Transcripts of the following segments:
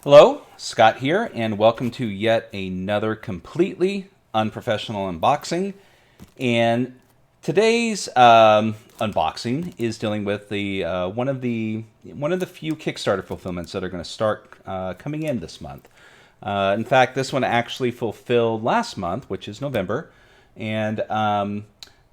Hello, Scott here, and welcome to yet another completely unprofessional unboxing. And today's unboxing is dealing with the one of the few Kickstarter fulfillments that are going to start coming in this month. In fact, this one actually fulfilled last month, which is November, and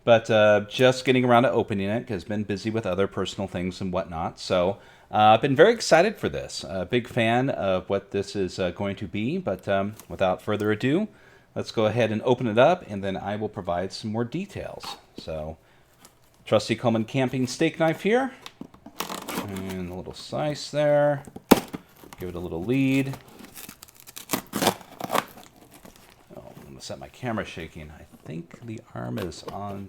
but just getting around to opening it because I've been busy with other personal things and whatnot. So I've been very excited for this. A big fan of what this is going to be. But without further ado, let's go ahead and open it up, and then I will provide some more details. So, trusty Coleman camping steak knife here, and a little slice there. Give it a little lead. Oh, I'm gonna set my camera shaking. I think the arm is on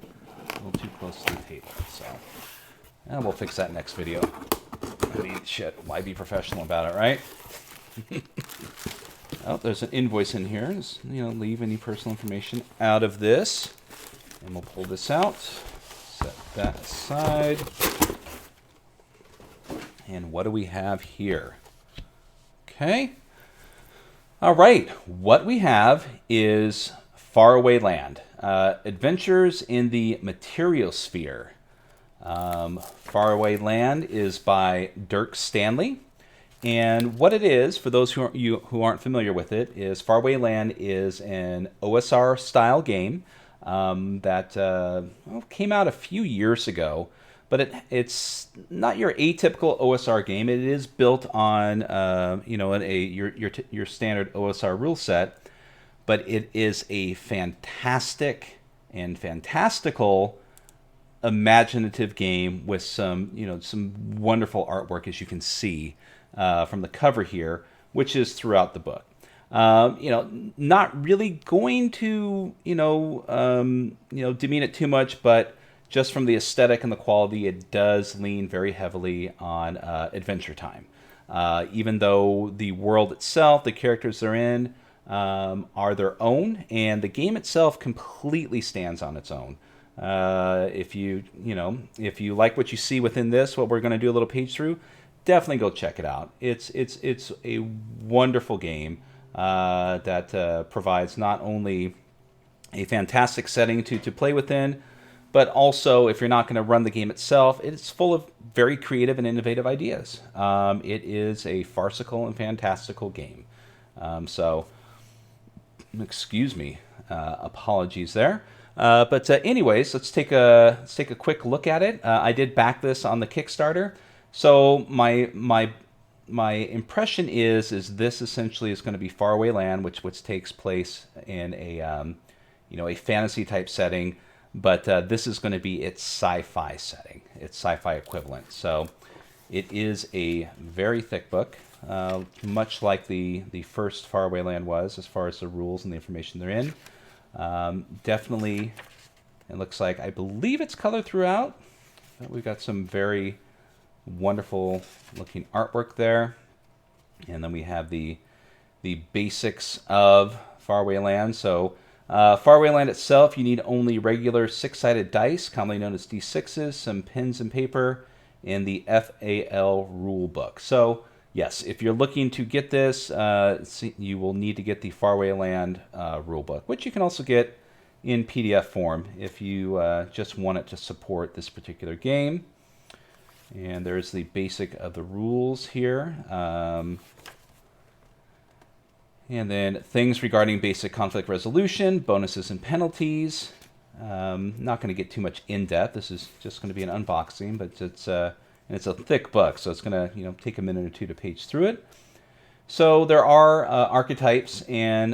a little too close to the table, so we'll fix that next video. I mean, shit, why be professional about it, right? Oh, there's an invoice in here. Just, leave any personal information out of this. And we'll pull this out. Set that aside. And what do we have here? Okay. All right. What we have is Faraway Land. Adventures in the Materiosphere. Faraway Land is by Dirk Stanley. And what it is, for those who aren't familiar with it, is Faraway Land is an OSR style game that came out a few years ago. But it's not your atypical OSR game. It is built on your standard OSR rule set, but it is a fantastic and fantastical imaginative game with some wonderful artwork, as you can see from the cover here, which is throughout the book. Not really going to demean it too much, but just from the aesthetic and the quality, it does lean very heavily on Adventure Time. Even though the world itself, the characters they're in, are their own, and the game itself completely stands on its own. If you like what you see within this, what we're going to do a little page through, definitely go check it out. It's a wonderful game that provides not only a fantastic setting to play within, but also, if you're not going to run the game itself, it's full of very creative and innovative ideas. It is a farcical and fantastical game. So, excuse me, apologies there. But anyways, let's take a quick look at it. I did back this on the Kickstarter, so my impression is this essentially is going to be Faraway Land, which takes place in a fantasy type setting, but this is going to be its sci-fi setting, its sci-fi equivalent. So it is a very thick book, much like the first Faraway Land was, as far as the rules and the information they're in. Definitely, it looks like, I believe it's colored throughout. But we've got some very wonderful looking artwork there. And then we have the basics of Faraway Land. So Faraway Land itself, you need only regular 6-sided dice, commonly known as D6s, some pens and paper, and the FAL rule book. So yes, if you're looking to get this, you will need to get the Faraway Land rulebook, which you can also get in PDF form if you just want it to support this particular game. And there's the basic of the rules here. And then things regarding basic conflict resolution, bonuses and penalties. Not going to get too much in depth. This is just going to be an unboxing, but it's a thick book, so it's going to take a minute or two to page through it. So there are archetypes and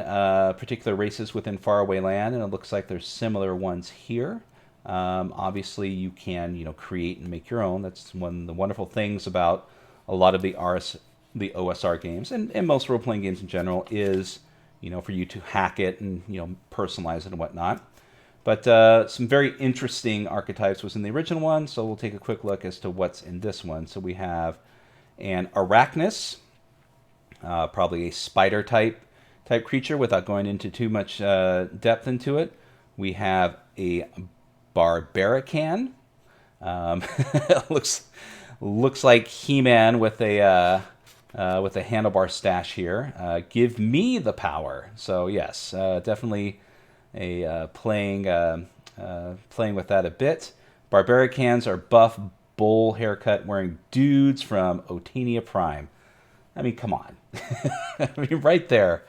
particular races within Faraway Land, and it looks like there's similar ones here. Obviously, you can create and make your own. That's one of the wonderful things about a lot of the OSR games and most role-playing games in general is for you to hack it and personalize it and whatnot. But some very interesting archetypes was in the original one, so we'll take a quick look as to what's in this one. So we have an Arachnus, probably a spider type creature without going into too much depth into it. We have a Barbarican. Looks like He-Man with a with a handlebar stash here. Give me the power. So yes, definitely a playing with that a bit. Barbaricans are buff, bowl haircut wearing dudes from Otania Prime. I mean, come on. I mean, right there,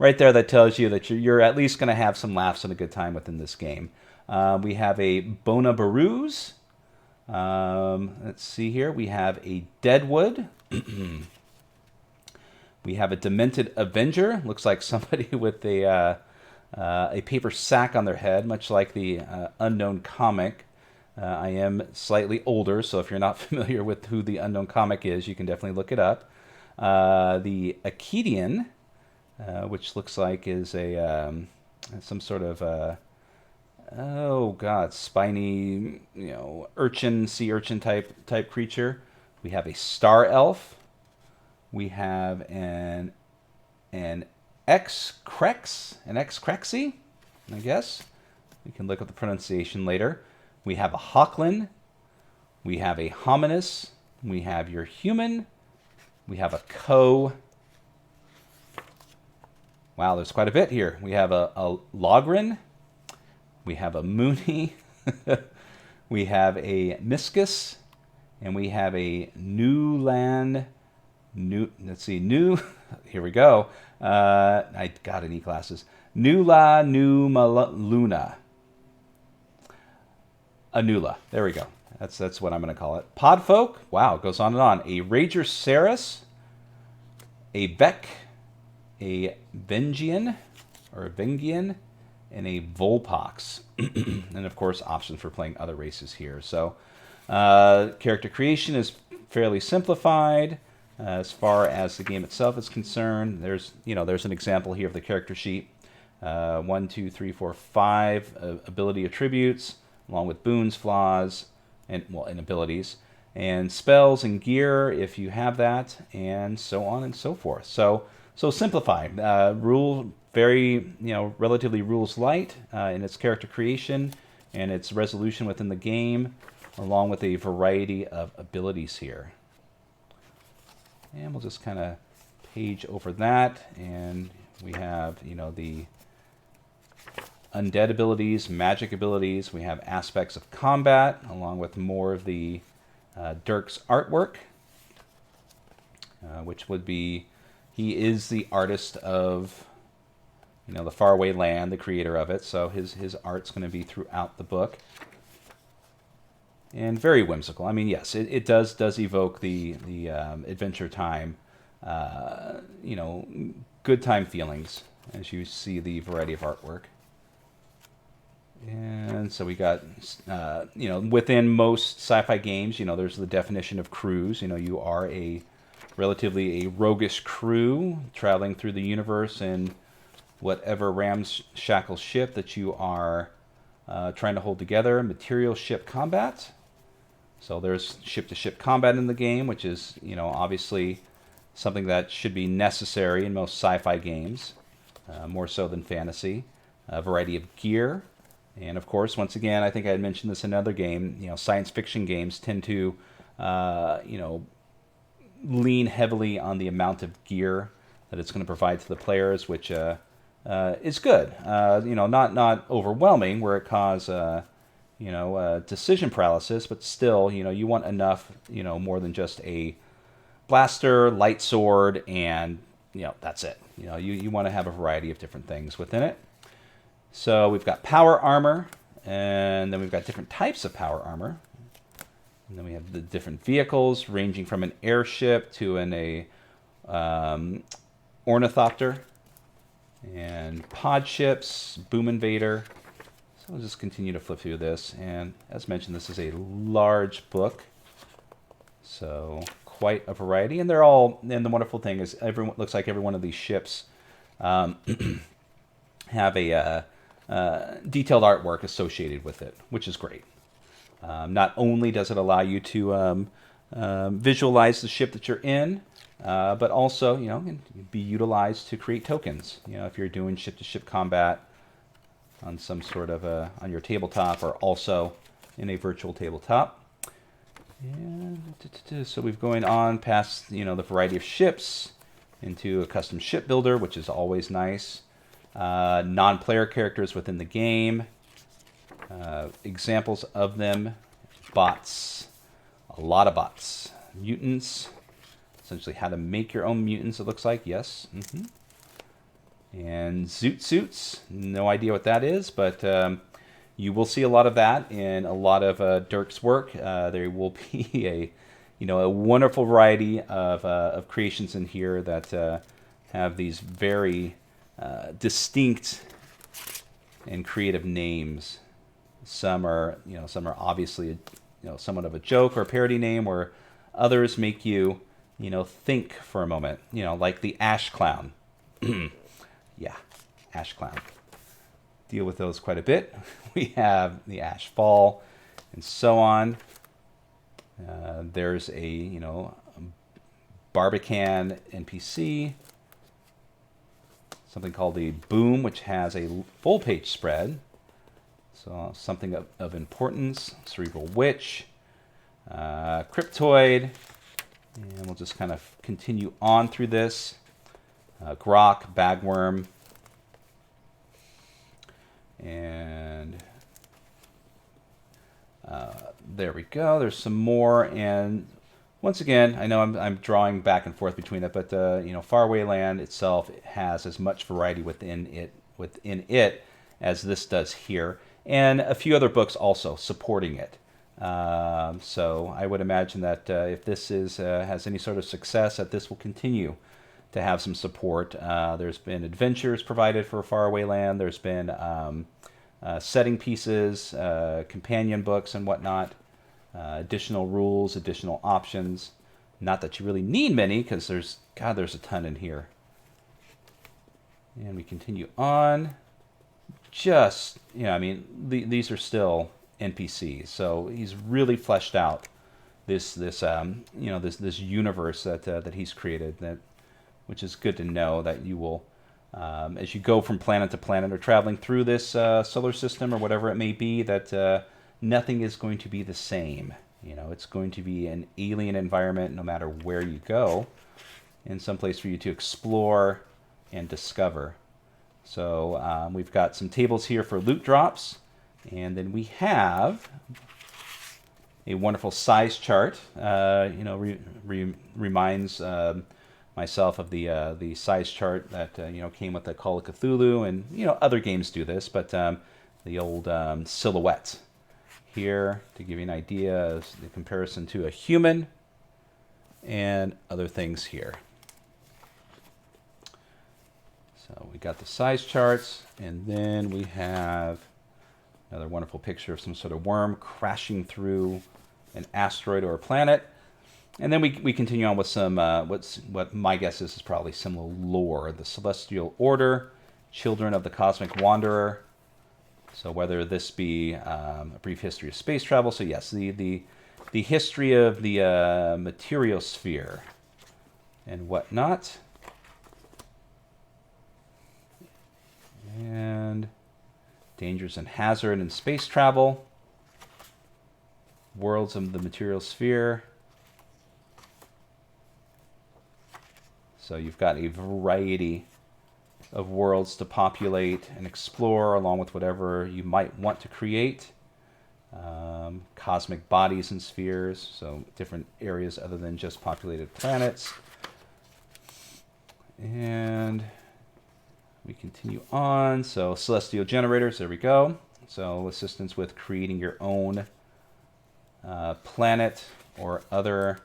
that tells you that you're at least going to have some laughs and a good time within this game. We have a Bona Baruz. Let's see here. We have a Deadwood. We have a Demented Avenger. Looks like somebody with a paper sack on their head, much like the Unknown comic. I am slightly older, so if you're not familiar with who the Unknown comic is, you can definitely look it up. The Akkadian, which looks like is a some sort of oh god, spiny, urchin, sea urchin type creature. We have a Star Elf. We have an X-Crexy, I guess. We can look up the pronunciation later. We have a Hawklin. We have a Hominus. We have your human. We have a Ko. Wow, there's quite a bit here. We have a Logrin. We have a Mooney. We have a Miscus. And we have a Newland. Let's see. Here we go. I got an E-classes. Luna. Anula. There we go. That's what I'm going to call it. Podfolk. Wow, it goes on and on. A Rager Ceres, a Beck, a Vengian, and a Volpox. And of course, options for playing other races here. So, character creation is fairly simplified. As far as the game itself is concerned, there's an example here of the character sheet. 1, 2, 3, 4, 5 ability attributes, along with boons, flaws, and abilities, and spells and gear if you have that, and so on and so forth. So simplified. Rule very relatively rules light in its character creation and its resolution within the game, along with a variety of abilities here. And we'll just kind of page over that, and we have the undead abilities, magic abilities. We have aspects of combat, along with more of the Dirk's artwork, which would be, he is the artist of the Faraway Land, the creator of it. So his art's going to be throughout the book, and very whimsical. I mean, yes, it does evoke the Adventure Time, good time feelings as you see the variety of artwork. And so we got, within most sci-fi games, there's the definition of crews. You are relatively a roguish crew traveling through the universe in whatever ramshackle ship that you are trying to hold together. Material ship combat. So there's ship-to-ship combat in the game, which is, obviously something that should be necessary in most sci-fi games, more so than fantasy. A variety of gear. And of course, once again, I think I had mentioned this in another game, science fiction games tend to, lean heavily on the amount of gear that it's going to provide to the players, which is good. Not overwhelming where it causes, decision paralysis, but still, you want enough, more than just a blaster, light sword, and, that's it. You want to have a variety of different things within it. So we've got power armor, and then we've got different types of power armor. And then we have the different vehicles, ranging from an airship to an ornithopter, and pod ships, boom invader. So we'll just continue to flip through this. And as mentioned, this is a large book, so quite a variety. And they're all. And the wonderful thing is, looks like every one of these ships have a detailed artwork associated with it, which is great. Not only does it allow you to visualize the ship that you're in, but also, can be utilized to create tokens. If you're doing ship-to-ship combat on some sort of on your tabletop, or also in a virtual tabletop. And so we've going on past the variety of ships into a custom ship builder, which is always nice. Non-player characters within the game. Examples of them: bots, a lot of bots, mutants. Essentially, how to make your own mutants. It looks like yes. And zoot suits. No idea what that is, but you will see a lot of that in a lot of Dirk's work. There will be a wonderful variety of creations in here that have these very distinct and creative names. Some are obviously somewhat of a joke or a parody name, where others make you think for a moment. Like the Ash Clown. Yeah, Ash Clown. Deal with those quite a bit. We have the Ash Fall, and so on. There's a Barbican NPC. Something called the Boom, which has a full page spread. So something of importance. Cerebral Witch, Cryptoid, and we'll just kind of continue on through this. Grok, Bagworm, and there we go. There's some more, and once again, I know I'm drawing back and forth between it, but Faraway Land itself has as much variety within it as this does here, and a few other books also supporting it. So I would imagine that if this has any sort of success, that this will continue to have some support. There's been adventures provided for Faraway Land. There's been setting pieces, companion books, and whatnot. Additional rules, additional options. Not that you really need many, because there's a ton in here. And we continue on. Just these are still NPCs, so he's really fleshed out this universe that he's created, which is good to know that you will, as you go from planet to planet or traveling through this solar system or whatever it may be, that nothing is going to be the same. It's going to be an alien environment no matter where you go, and some place for you to explore and discover. So we've got some tables here for loot drops, and then we have a wonderful size chart. Reminds myself of the size chart that came with the Call of Cthulhu, and other games do this, but the old silhouette here to give you an idea of the comparison to a human and other things here. So we got the size charts, and then we have another wonderful picture of some sort of worm crashing through an asteroid or a planet. And then we continue on with some what my guess is probably similar lore. The Celestial Order, Children of the Cosmic Wanderer. So whether this be a brief history of space travel. So yes, the history of the Materiosphere and whatnot. And dangers and hazard in space travel. Worlds of the Materiosphere. So you've got a variety of worlds to populate and explore, along with whatever you might want to create. Cosmic bodies and spheres, so different areas other than just populated planets. And we continue on. So celestial generators, there we go. So assistance with creating your own planet or other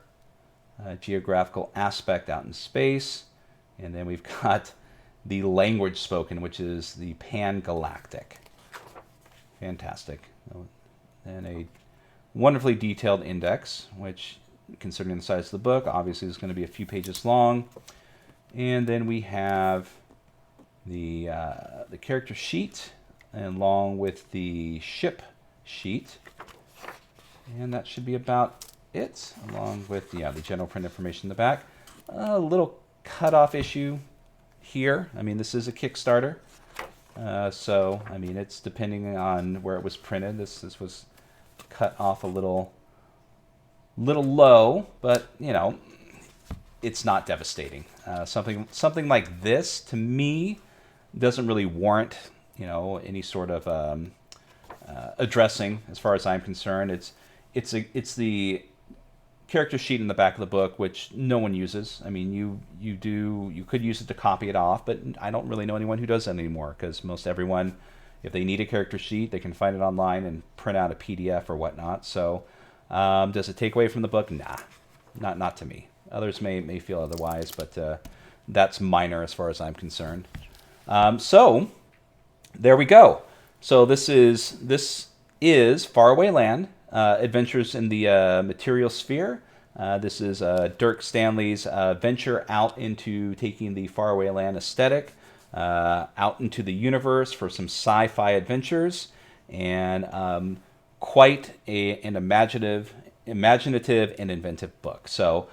geographical aspect out in space. And then we've got the language spoken, which is the Pan-Galactic. Fantastic. And a wonderfully detailed index, which, considering the size of the book, obviously is going to be a few pages long. And then we have the character sheet, along with the ship sheet. And that should be about it, along with the general print information in the back. A little cutoff issue here. I mean, this is a Kickstarter, so I mean, it's depending on where it was printed. This was cut off a little little low, but it's not devastating. Something like this to me doesn't really warrant any sort of addressing as far as I'm concerned. It's the character sheet in the back of the book, which no one uses. I mean, you could use it to copy it off, but I don't really know anyone who does that anymore, because most everyone, if they need a character sheet, they can find it online and print out a PDF or whatnot. So does it take away from the book? Nah, not to me. Others may feel otherwise, but that's minor as far as I'm concerned. So there we go. So this is Faraway Land, Adventures in the Materiosphere. This is Dirk Stanley's venture out into taking the Faraway Land aesthetic out into the universe for some sci-fi adventures, and quite an imaginative and inventive book. So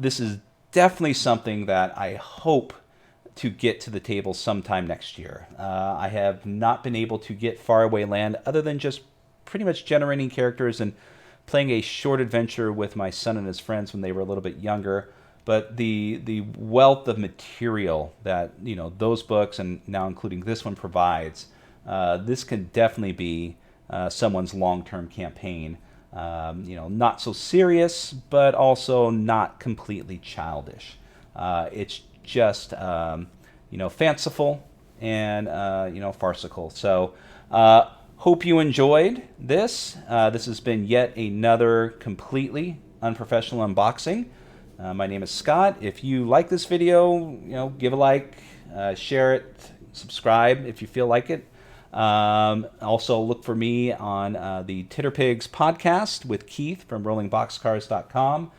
this is definitely something that I hope to get to the table sometime next year. I have not been able to get Faraway Land other than just pretty much generating characters and playing a short adventure with my son and his friends when they were a little bit younger. But the wealth of material that those books, and now including this one, provides, this can definitely be someone's long-term campaign. Not so serious, but also not completely childish. It's just fanciful and farcical. So hope you enjoyed this. This has been yet another completely unprofessional unboxing. My name is Scott. If you like this video, give a like, share it, subscribe if you feel like it. Also look for me on the Titterpigs podcast with Keith from rollingboxcars.com.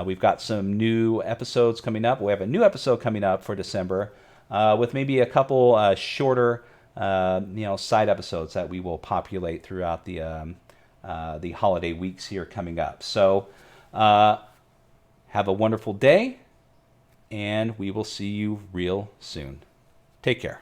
We've got some new episodes coming up. We have a new episode coming up for December with maybe a couple shorter side episodes that we will populate throughout the holiday weeks here coming up. So have a wonderful day, and we will see you real soon. Take care.